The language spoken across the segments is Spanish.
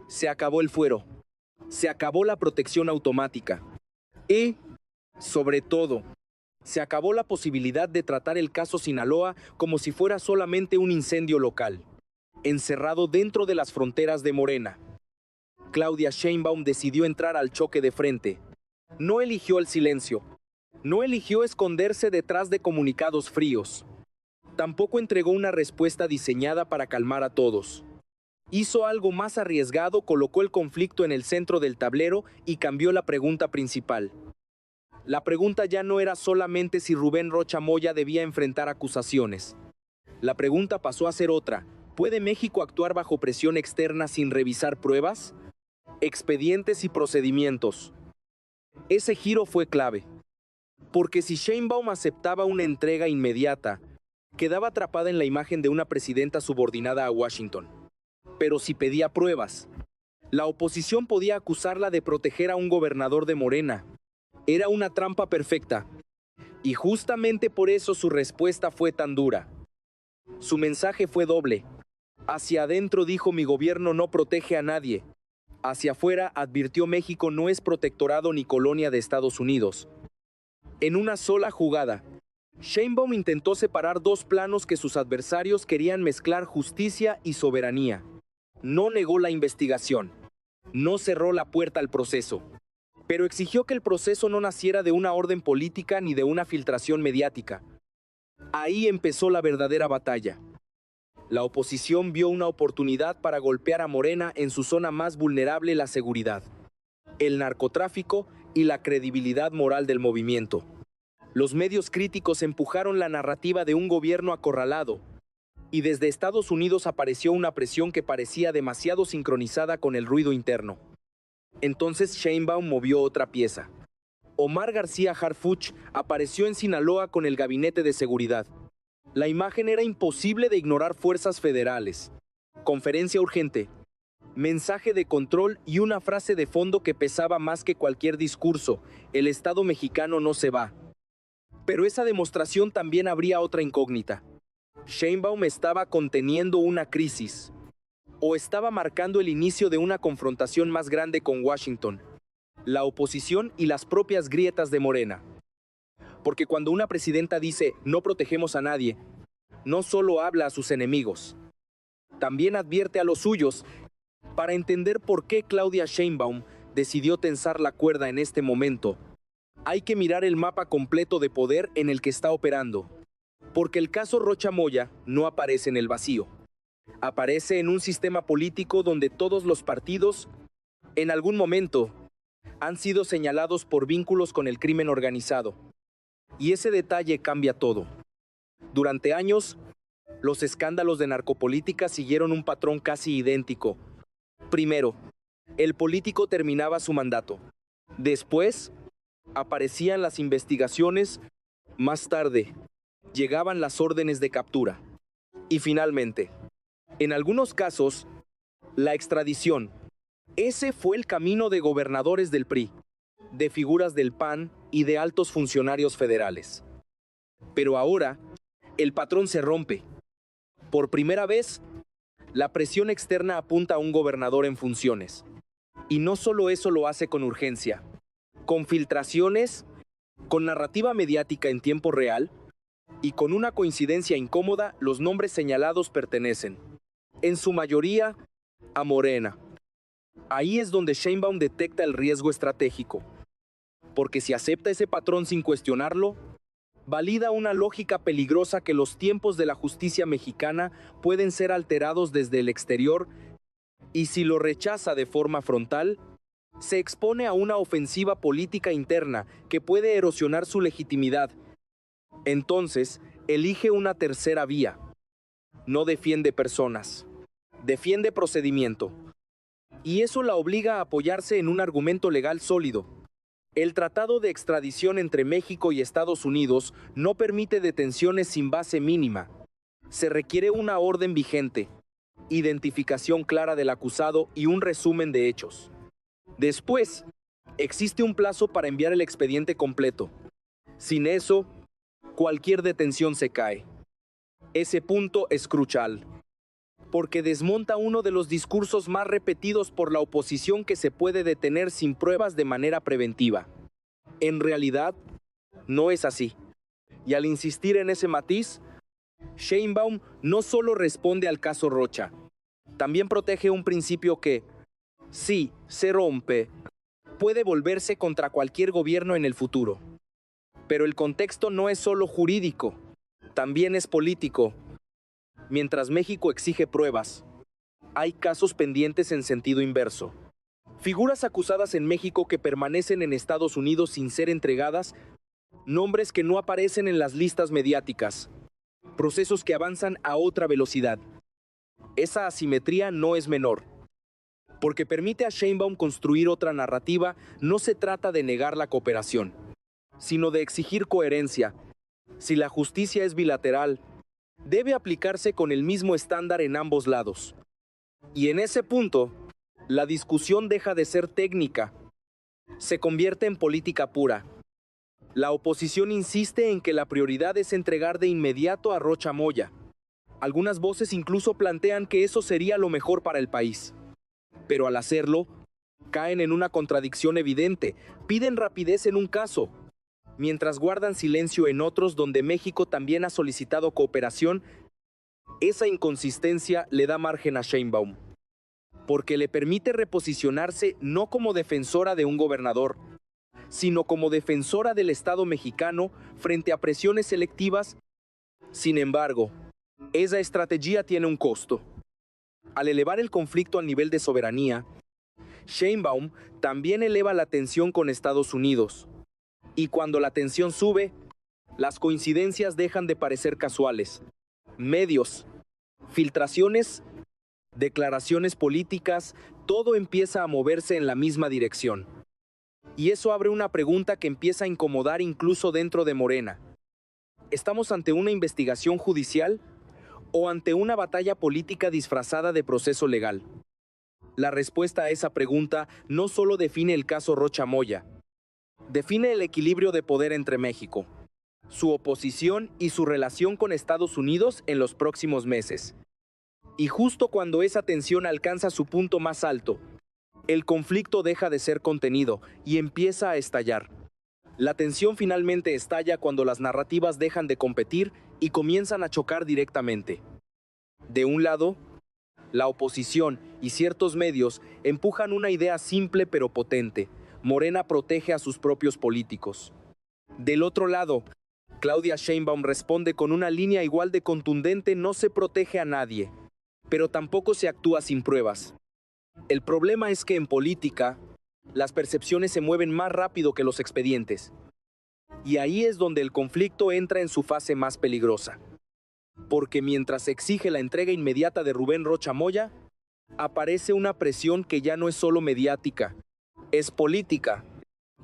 Se acabó el fuero. Se acabó la protección automática. Y, sobre todo, se acabó la posibilidad de tratar el caso Sinaloa como si fuera solamente un incendio local, encerrado dentro de las fronteras de Morena. Claudia Sheinbaum decidió entrar al choque de frente. No eligió el silencio. No eligió esconderse detrás de comunicados fríos. Tampoco entregó una respuesta diseñada para calmar a todos. Hizo algo más arriesgado, colocó el conflicto en el centro del tablero y cambió la pregunta principal. La pregunta ya no era solamente si Rubén Rocha Moya debía enfrentar acusaciones. La pregunta pasó a ser otra. ¿Puede México actuar bajo presión externa sin revisar pruebas, expedientes y procedimientos? Ese giro fue clave. Porque si Sheinbaum aceptaba una entrega inmediata, quedaba atrapada en la imagen de una presidenta subordinada a Washington. Pero si pedía pruebas, la oposición podía acusarla de proteger a un gobernador de Morena. Era una trampa perfecta. Y justamente por eso su respuesta fue tan dura. Su mensaje fue doble. Hacia adentro dijo: mi gobierno no protege a nadie. Hacia afuera advirtió: México no es protectorado ni colonia de Estados Unidos. En una sola jugada, Sheinbaum intentó separar dos planos que sus adversarios querían mezclar: justicia y soberanía. No negó la investigación. No cerró la puerta al proceso. Pero exigió que el proceso no naciera de una orden política ni de una filtración mediática. Ahí empezó la verdadera batalla. La oposición vio una oportunidad para golpear a Morena en su zona más vulnerable: la seguridad, el narcotráfico y la credibilidad moral del movimiento. Los medios críticos empujaron la narrativa de un gobierno acorralado, y desde Estados Unidos apareció una presión que parecía demasiado sincronizada con el ruido interno. Entonces Sheinbaum movió otra pieza. Omar García Harfuch apareció en Sinaloa con el gabinete de seguridad. La imagen era imposible de ignorar: fuerzas federales, conferencia urgente, mensaje de control y una frase de fondo que pesaba más que cualquier discurso: el Estado mexicano no se va. Pero esa demostración también abría otra incógnita. Sheinbaum estaba conteniendo una crisis, o estaba marcando el inicio de una confrontación más grande con Washington, la oposición y las propias grietas de Morena. Porque cuando una presidenta dice: no protegemos a nadie, no solo habla a sus enemigos, también advierte a los suyos. Para entender por qué Claudia Sheinbaum decidió tensar la cuerda en este momento, hay que mirar el mapa completo de poder en el que está operando. Porque el caso Rocha Moya no aparece en el vacío. Aparece en un sistema político donde todos los partidos, en algún momento, han sido señalados por vínculos con el crimen organizado. Y ese detalle cambia todo. Durante años, los escándalos de narcopolítica siguieron un patrón casi idéntico. Primero, el político terminaba su mandato. Después, aparecían las investigaciones. Más tarde, llegaban las órdenes de captura. Y finalmente, en algunos casos, la extradición. Ese fue el camino de gobernadores del PRI, de figuras del PAN y de altos funcionarios federales. Pero ahora, el patrón se rompe. Por primera vez, la presión externa apunta a un gobernador en funciones. Y no solo eso lo hace con urgencia, con filtraciones, con narrativa mediática en tiempo real, y con una coincidencia incómoda: los nombres señalados pertenecen, en su mayoría, a Morena. Ahí es donde Sheinbaum detecta el riesgo estratégico. Porque si acepta ese patrón sin cuestionarlo, valida una lógica peligrosa: que los tiempos de la justicia mexicana pueden ser alterados desde el exterior, y si lo rechaza de forma frontal, se expone a una ofensiva política interna que puede erosionar su legitimidad. Entonces, elige una tercera vía. No defiende personas, defiende procedimiento. Y eso la obliga a apoyarse en un argumento legal sólido. El tratado de extradición entre México y Estados Unidos no permite detenciones sin base mínima. Se requiere una orden vigente, identificación clara del acusado y un resumen de hechos. Después, existe un plazo para enviar el expediente completo. Sin eso, cualquier detención se cae. Ese punto es crucial, porque desmonta uno de los discursos más repetidos por la oposición que se puede detener sin pruebas de manera preventiva. En realidad, no es así. Y al insistir en ese matiz, Sheinbaum no solo responde al caso Rocha, también protege un principio que, si se rompe, puede volverse contra cualquier gobierno en el futuro. Pero el contexto no es solo jurídico, también es político. Mientras México exige pruebas, hay casos pendientes en sentido inverso. Figuras acusadas en México que permanecen en Estados Unidos sin ser entregadas, nombres que no aparecen en las listas mediáticas, procesos que avanzan a otra velocidad. Esa asimetría no es menor. Porque permite a Sheinbaum construir otra narrativa, no se trata de negar la cooperación, sino de exigir coherencia. Si la justicia es bilateral, debe aplicarse con el mismo estándar en ambos lados. Y en ese punto, la discusión deja de ser técnica, se convierte en política pura. La oposición insiste en que la prioridad es entregar de inmediato a Rocha Moya. Algunas voces incluso plantean que eso sería lo mejor para el país. Pero al hacerlo, caen en una contradicción evidente. Piden rapidez en un caso, mientras guardan silencio en otros donde México también ha solicitado cooperación. Esa inconsistencia le da margen a Sheinbaum, porque le permite reposicionarse no como defensora de un gobernador, sino como defensora del Estado mexicano frente a presiones selectivas. Sin embargo, esa estrategia tiene un costo. Al elevar el conflicto al nivel de soberanía, Sheinbaum también eleva la tensión con Estados Unidos. Y cuando la tensión sube, las coincidencias dejan de parecer casuales. Medios, filtraciones, declaraciones políticas, todo empieza a moverse en la misma dirección. Y eso abre una pregunta que empieza a incomodar incluso dentro de Morena. ¿Estamos ante una investigación judicial o ante una batalla política disfrazada de proceso legal? La respuesta a esa pregunta no solo define el caso Rocha Moya, define el equilibrio de poder entre México, su oposición y su relación con Estados Unidos en los próximos meses. Y justo cuando esa tensión alcanza su punto más alto, el conflicto deja de ser contenido y empieza a estallar. La tensión finalmente estalla cuando las narrativas dejan de competir y comienzan a chocar directamente. De un lado, la oposición y ciertos medios empujan una idea simple pero potente: Morena protege a sus propios políticos. Del otro lado, Claudia Sheinbaum responde con una línea igual de contundente: no se protege a nadie, pero tampoco se actúa sin pruebas. El problema es que en política, las percepciones se mueven más rápido que los expedientes. Y ahí es donde el conflicto entra en su fase más peligrosa. Porque mientras se exige la entrega inmediata de Rubén Rocha Moya, aparece una presión que ya no es solo mediática, es política,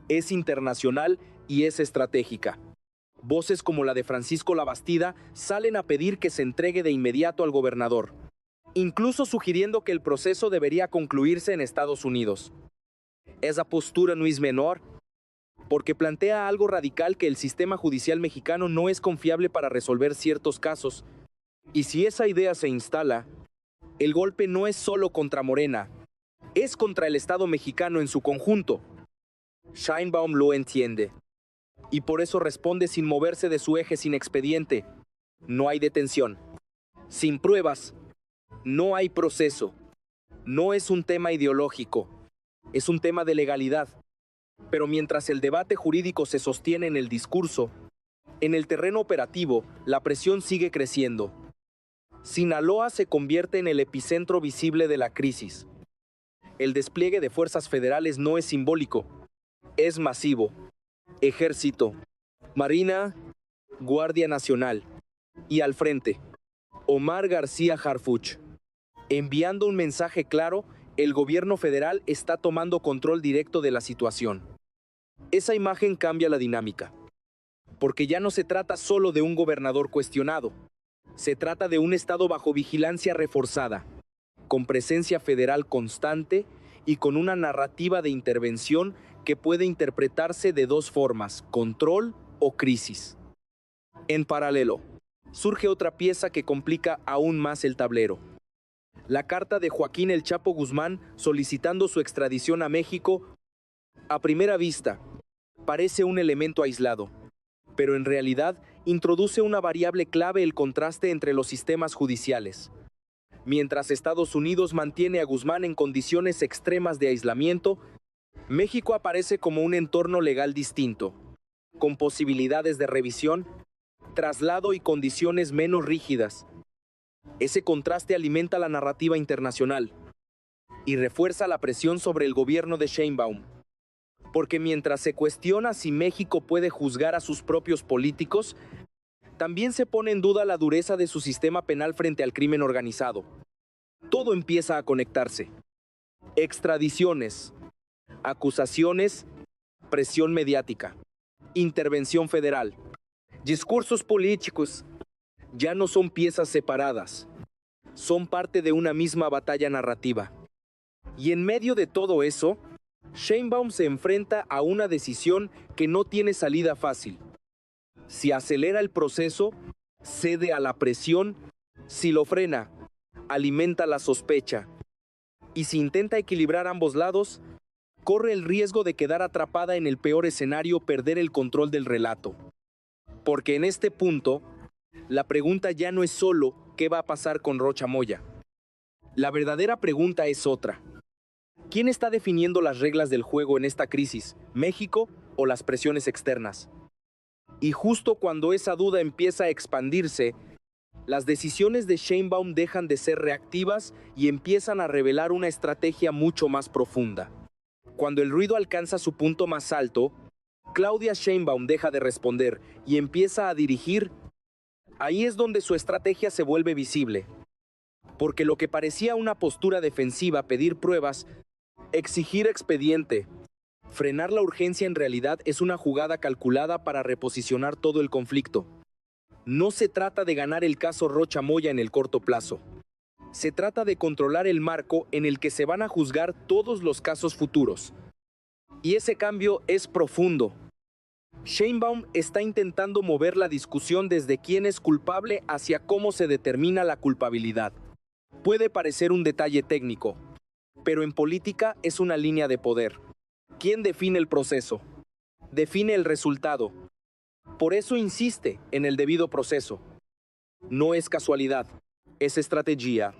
es internacional y es estratégica. Voces como la de Francisco Labastida salen a pedir que se entregue de inmediato al gobernador, incluso sugiriendo que el proceso debería concluirse en Estados Unidos. Esa postura no es menor, porque plantea algo radical: que el sistema judicial mexicano no es confiable para resolver ciertos casos. Y si esa idea se instala, el golpe no es solo contra Morena, es contra el Estado mexicano en su conjunto. Sheinbaum lo entiende, y por eso responde sin moverse de su eje, sin expediente. No hay detención. Sin pruebas, no hay proceso. No es un tema ideológico, es un tema de legalidad. Pero mientras el debate jurídico se sostiene en el discurso, en el terreno operativo, la presión sigue creciendo. Sinaloa se convierte en el epicentro visible de la crisis. El despliegue de fuerzas federales no es simbólico, es masivo. Ejército, Marina, Guardia Nacional. Y al frente, Omar García Harfuch. Enviando un mensaje claro: el gobierno federal está tomando control directo de la situación. Esa imagen cambia la dinámica, porque ya no se trata solo de un gobernador cuestionado, se trata de un Estado bajo vigilancia reforzada, con presencia federal constante y con una narrativa de intervención que puede interpretarse de dos formas: control o crisis. En paralelo, surge otra pieza que complica aún más el tablero: La carta de Joaquín El Chapo Guzmán solicitando su extradición a México, a primera vista, parece un elemento aislado, pero en realidad introduce una variable clave: el contraste entre los sistemas judiciales. Mientras Estados Unidos mantiene a Guzmán en condiciones extremas de aislamiento, México aparece como un entorno legal distinto, con posibilidades de revisión, traslado y condiciones menos rígidas. Ese contraste alimenta la narrativa internacional y refuerza la presión sobre el gobierno de Sheinbaum. Porque mientras se cuestiona si México puede juzgar a sus propios políticos, también se pone en duda la dureza de su sistema penal frente al crimen organizado. Todo empieza a conectarse. Extradiciones, acusaciones, presión mediática, intervención federal, discursos políticos. Ya no son piezas separadas, son parte de una misma batalla narrativa. Y en medio de todo eso, Sheinbaum se enfrenta a una decisión que no tiene salida fácil. Si acelera el proceso, cede a la presión; si lo frena, alimenta la sospecha; y si intenta equilibrar ambos lados, corre el riesgo de quedar atrapada en el peor escenario: perder el control del relato. Porque en este punto, la pregunta ya no es solo ¿qué va a pasar con Rocha Moya? La verdadera pregunta es otra. ¿Quién está definiendo las reglas del juego en esta crisis? ¿México o las presiones externas? Y justo cuando esa duda empieza a expandirse, las decisiones de Sheinbaum dejan de ser reactivas y empiezan a revelar una estrategia mucho más profunda. Cuando el ruido alcanza su punto más alto, Claudia Sheinbaum deja de responder y empieza a dirigir. Ahí es donde su estrategia se vuelve visible. Porque lo que parecía una postura defensiva, pedir pruebas, exigir expediente, frenar la urgencia, en realidad es una jugada calculada para reposicionar todo el conflicto. No se trata de ganar el caso Rocha Moya en el corto plazo. Se trata de controlar el marco en el que se van a juzgar todos los casos futuros. Y ese cambio es profundo. Sheinbaum está intentando mover la discusión desde quién es culpable hacia cómo se determina la culpabilidad. Puede parecer un detalle técnico, pero en política es una línea de poder. ¿Quién define el proceso? Define el resultado. Por eso insiste en el debido proceso. No es casualidad, es estrategia.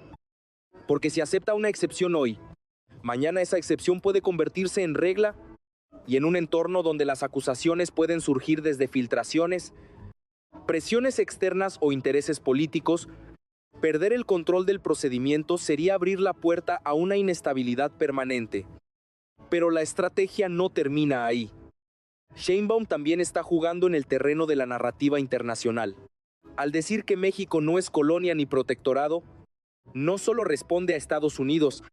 Porque si acepta una excepción hoy, mañana esa excepción puede convertirse en regla, y en un entorno donde las acusaciones pueden surgir desde filtraciones, presiones externas o intereses políticos, perder el control del procedimiento sería abrir la puerta a una inestabilidad permanente. Pero la estrategia no termina ahí. Sheinbaum también está jugando en el terreno de la narrativa internacional. Al decir que México no es colonia ni protectorado, no solo responde a Estados Unidos,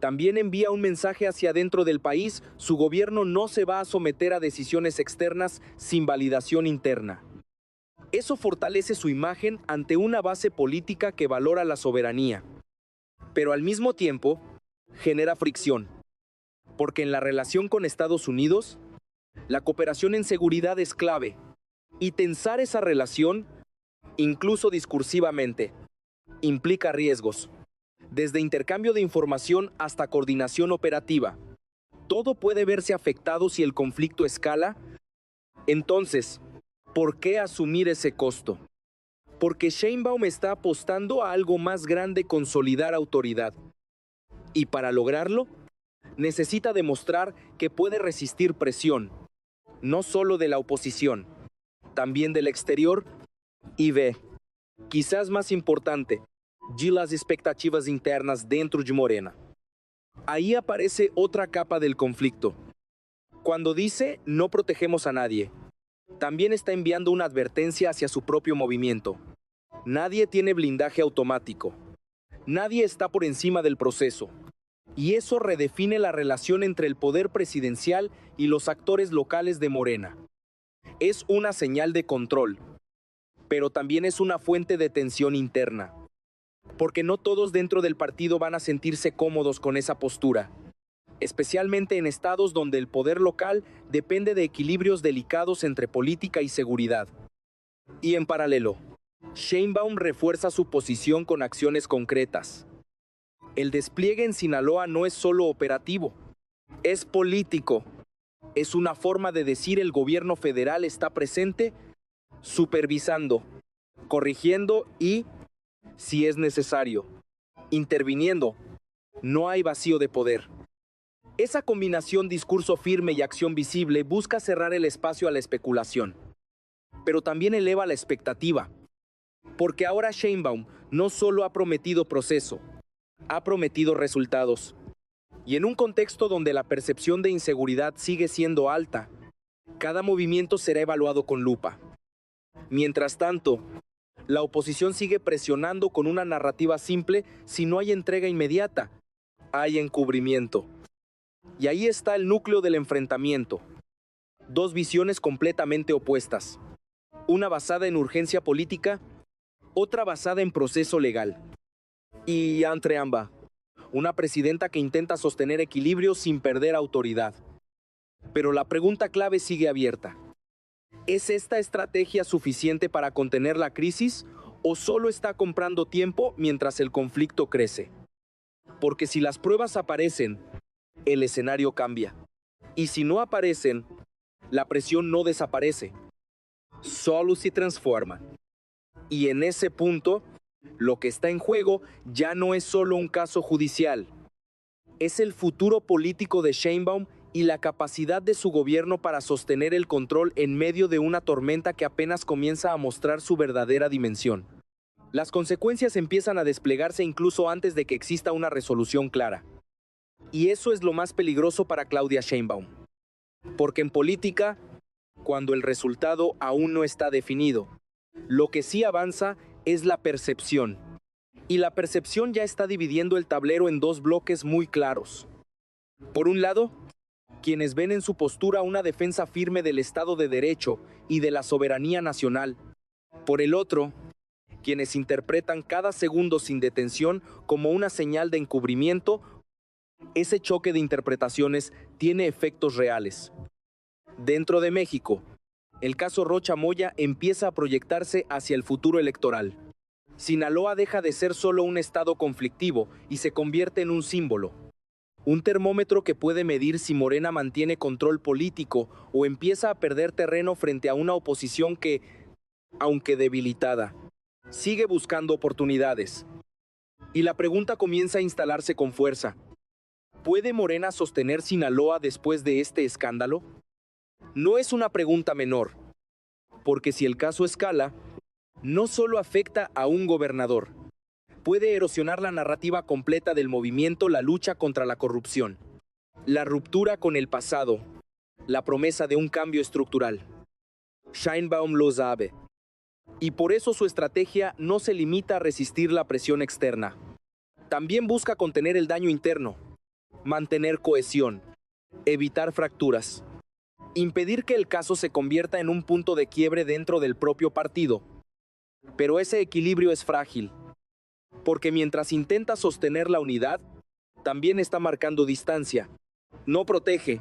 también envía un mensaje hacia adentro del país: su gobierno no se va a someter a decisiones externas sin validación interna. Eso fortalece su imagen ante una base política que valora la soberanía. Pero al mismo tiempo, genera fricción. Porque en la relación con Estados Unidos, la cooperación en seguridad es clave. Y tensar esa relación, incluso discursivamente, implica riesgos. Desde intercambio de información hasta coordinación operativa. Todo puede verse afectado si el conflicto escala. Entonces, ¿por qué asumir ese costo? Porque Sheinbaum está apostando a algo más grande: consolidar autoridad. Y para lograrlo, necesita demostrar que puede resistir presión, no solo de la oposición, también del exterior y quizás más importante, de las expectativas internas dentro de Morena. Ahí aparece otra capa del conflicto. Cuando dice no protegemos a nadie, también está enviando una advertencia hacia su propio movimiento. Nadie tiene blindaje automático. Nadie está por encima del proceso. Y eso redefine la relación entre el poder presidencial y los actores locales de Morena. Es una señal de control, pero también es una fuente de tensión interna. Porque no todos dentro del partido van a sentirse cómodos con esa postura, especialmente en estados donde el poder local depende de equilibrios delicados entre política y seguridad. Y en paralelo, Sheinbaum refuerza su posición con acciones concretas. El despliegue en Sinaloa no es solo operativo, es político. Es una forma de decir el gobierno federal está presente, supervisando, corrigiendo y, si es necesario, interviniendo. No hay vacío de poder. Esa combinación discurso firme y acción visible busca cerrar el espacio a la especulación, pero también eleva la expectativa, porque ahora Sheinbaum no solo ha prometido proceso, ha prometido resultados. Y en un contexto donde la percepción de inseguridad sigue siendo alta, cada movimiento será evaluado con lupa. Mientras tanto, la oposición sigue presionando con una narrativa simple: si no hay entrega inmediata, hay encubrimiento. Y ahí está el núcleo del enfrentamiento. Dos visiones completamente opuestas. Una basada en urgencia política, otra basada en proceso legal. Y entre ambas, una presidenta que intenta sostener equilibrio sin perder autoridad. Pero la pregunta clave sigue abierta. ¿Es esta estrategia suficiente para contener la crisis o solo está comprando tiempo mientras el conflicto crece? Porque si las pruebas aparecen, el escenario cambia. Y si no aparecen, la presión no desaparece, solo se transforma. Y en ese punto, lo que está en juego ya no es solo un caso judicial. Es el futuro político de Sheinbaum y la capacidad de su gobierno para sostener el control en medio de una tormenta que apenas comienza a mostrar su verdadera dimensión. Las consecuencias empiezan a desplegarse incluso antes de que exista una resolución clara. Y eso es lo más peligroso para Claudia Sheinbaum. Porque en política, cuando el resultado aún no está definido, lo que sí avanza es la percepción. Y la percepción ya está dividiendo el tablero en dos bloques muy claros. Por un lado, quienes ven en su postura una defensa firme del Estado de Derecho y de la soberanía nacional. Por el otro, quienes interpretan cada segundo sin detención como una señal de encubrimiento. Ese choque de interpretaciones tiene efectos reales. Dentro de México, el caso Rocha Moya empieza a proyectarse hacia el futuro electoral. Sinaloa deja de ser solo un estado conflictivo y se convierte en un símbolo. Un termómetro que puede medir si Morena mantiene control político o empieza a perder terreno frente a una oposición que, aunque debilitada, sigue buscando oportunidades. Y la pregunta comienza a instalarse con fuerza. ¿Puede Morena sostener Sinaloa después de este escándalo? No es una pregunta menor, porque si el caso escala, no solo afecta a un gobernador, puede erosionar la narrativa completa del movimiento, la lucha contra la corrupción, la ruptura con el pasado, la promesa de un cambio estructural. Sheinbaum lo sabe, y por eso su estrategia no se limita a resistir la presión externa. También busca contener el daño interno, mantener cohesión, evitar fracturas, impedir que el caso se convierta en un punto de quiebre dentro del propio partido. Pero ese equilibrio es frágil, porque mientras intenta sostener la unidad, también está marcando distancia. No protege,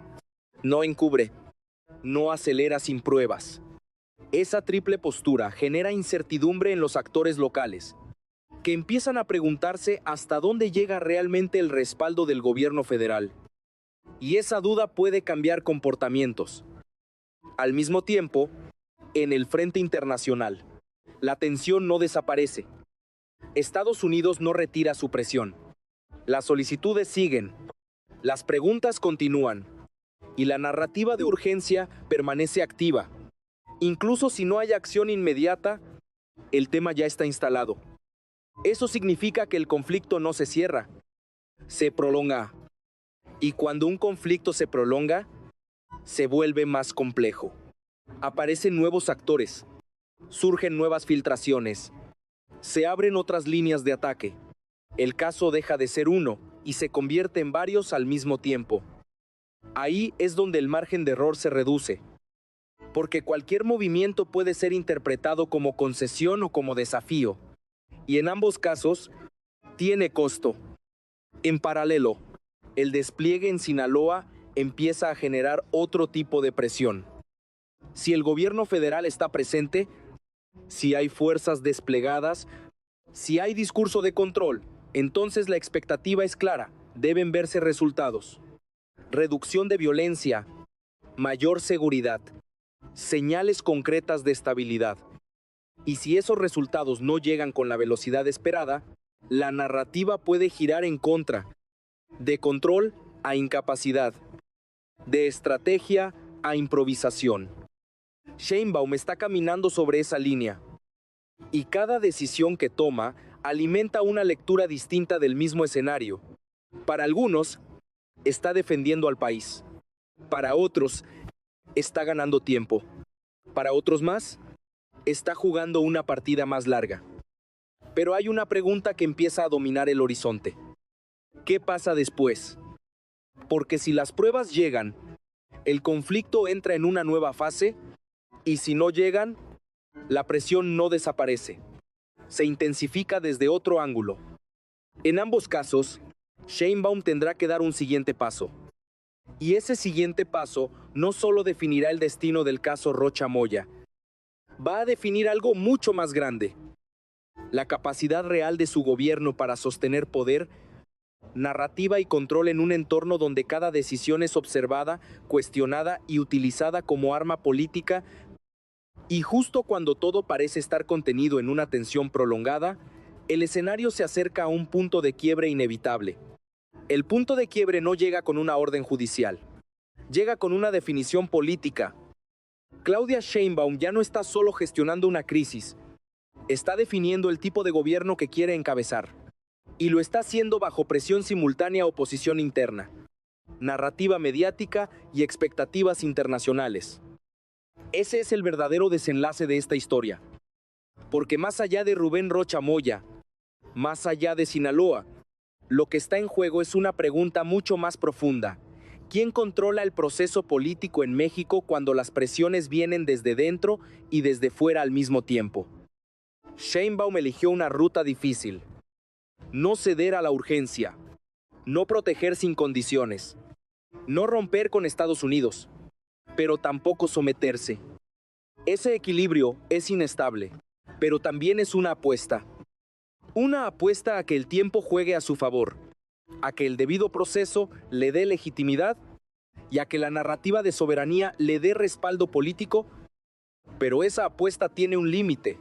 no encubre, no acelera sin pruebas. Esa triple postura genera incertidumbre en los actores locales, que empiezan a preguntarse hasta dónde llega realmente el respaldo del gobierno federal. Y esa duda puede cambiar comportamientos. Al mismo tiempo, en el frente internacional, la tensión no desaparece. Estados Unidos no retira su presión. Las solicitudes siguen, las preguntas continúan, y la narrativa de urgencia permanece activa. Incluso si no hay acción inmediata, el tema ya está instalado. Eso significa que el conflicto no se cierra, se prolonga. Y cuando un conflicto se prolonga, se vuelve más complejo. Aparecen nuevos actores, surgen nuevas filtraciones, se abren otras líneas de ataque. El caso deja de ser uno y se convierte en varios al mismo tiempo. Ahí es donde el margen de error se reduce, porque cualquier movimiento puede ser interpretado como concesión o como desafío. Y en ambos casos, tiene costo. En paralelo, el despliegue en Sinaloa empieza a generar otro tipo de presión. Si el gobierno federal está presente, si hay fuerzas desplegadas, si hay discurso de control, Entonces la expectativa es clara, deben verse resultados. Reducción de violencia, mayor seguridad, señales concretas de estabilidad. Y si esos resultados no llegan con la velocidad esperada, la narrativa puede girar en contra, de control a incapacidad, de estrategia a improvisación. Sheinbaum está caminando sobre esa línea, y cada decisión que toma alimenta una lectura distinta del mismo escenario. Para algunos, está defendiendo al país. Para otros, está ganando tiempo. Para otros más, está jugando una partida más larga. Pero hay una pregunta que empieza a dominar el horizonte. ¿Qué pasa después? Porque si las pruebas llegan, el conflicto entra en una nueva fase, y si no llegan, la presión no desaparece. Se intensifica desde otro ángulo. En ambos casos, Sheinbaum tendrá que dar un siguiente paso. Y ese siguiente paso no solo definirá el destino del caso Rocha Moya, va a definir algo mucho más grande: la capacidad real de su gobierno para sostener poder, narrativa y control en un entorno donde cada decisión es observada, cuestionada y utilizada como arma política. Y justo cuando todo parece estar contenido en una tensión prolongada, el escenario se acerca a un punto de quiebre inevitable. El punto de quiebre no llega con una orden judicial, llega con una definición política. Claudia Sheinbaum ya no está solo gestionando una crisis, está definiendo el tipo de gobierno que quiere encabezar. Y lo está haciendo bajo presión simultánea, oposición interna, narrativa mediática y expectativas internacionales. Ese es el verdadero desenlace de esta historia. Porque más allá de Rubén Rocha Moya, más allá de Sinaloa, lo que está en juego es una pregunta mucho más profunda. ¿Quién controla el proceso político en México cuando las presiones vienen desde dentro y desde fuera al mismo tiempo? Sheinbaum eligió una ruta difícil. No ceder a la urgencia, no proteger sin condiciones, no romper con Estados Unidos, pero tampoco someterse. Ese equilibrio es inestable, pero también es una apuesta. Una apuesta a que el tiempo juegue a su favor, a que el debido proceso le dé legitimidad y a que la narrativa de soberanía le dé respaldo político, pero esa apuesta tiene un límite.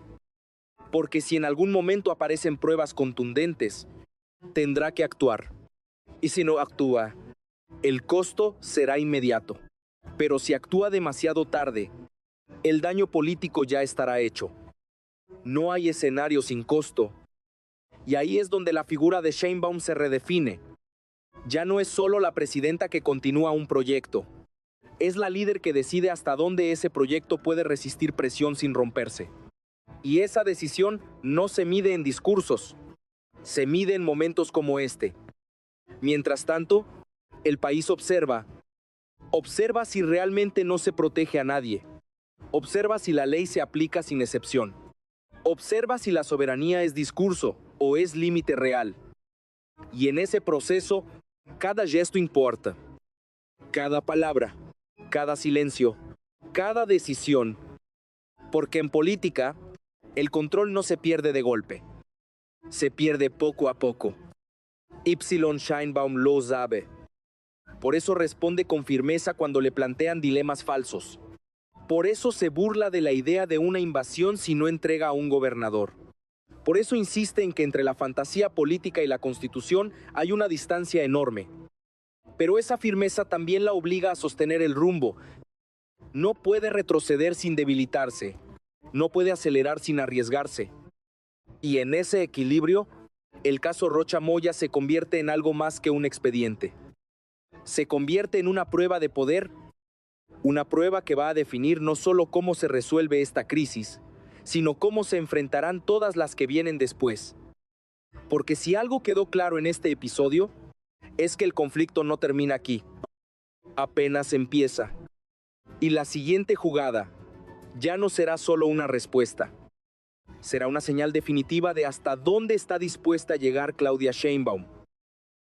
Porque si en algún momento aparecen pruebas contundentes, tendrá que actuar. Y si no actúa, el costo será inmediato. Pero si actúa demasiado tarde, el daño político ya estará hecho. No hay escenario sin costo. Y ahí es donde la figura de Sheinbaum se redefine. Ya no es solo la presidenta que continúa un proyecto. Es la líder que decide hasta dónde ese proyecto puede resistir presión sin romperse. Y esa decisión no se mide en discursos, se mide en momentos como este. Mientras tanto, el país observa si realmente no se protege a nadie. Observa si la ley se aplica sin excepción. Observa si la soberanía es discurso o es límite real. Y en ese proceso, cada gesto importa. Cada palabra, cada silencio, cada decisión. Porque en política, el control no se pierde de golpe. Se pierde poco a poco. Ypsilon Sheinbaum lo sabe. Por eso responde con firmeza cuando le plantean dilemas falsos. Por eso se burla de la idea de una invasión si no entrega a un gobernador. Por eso insiste en que entre la fantasía política y la Constitución hay una distancia enorme. Pero esa firmeza también la obliga a sostener el rumbo. No puede retroceder sin debilitarse. No puede acelerar sin arriesgarse. Y en ese equilibrio, el caso Rocha Moya se convierte en algo más que un expediente. Se convierte en una prueba de poder, una prueba que va a definir no solo cómo se resuelve esta crisis, sino cómo se enfrentarán todas las que vienen después. Porque si algo quedó claro en este episodio, es que el conflicto no termina aquí. Apenas empieza. Y la siguiente jugada ya no será solo una respuesta. Será una señal definitiva de hasta dónde está dispuesta a llegar Claudia Sheinbaum.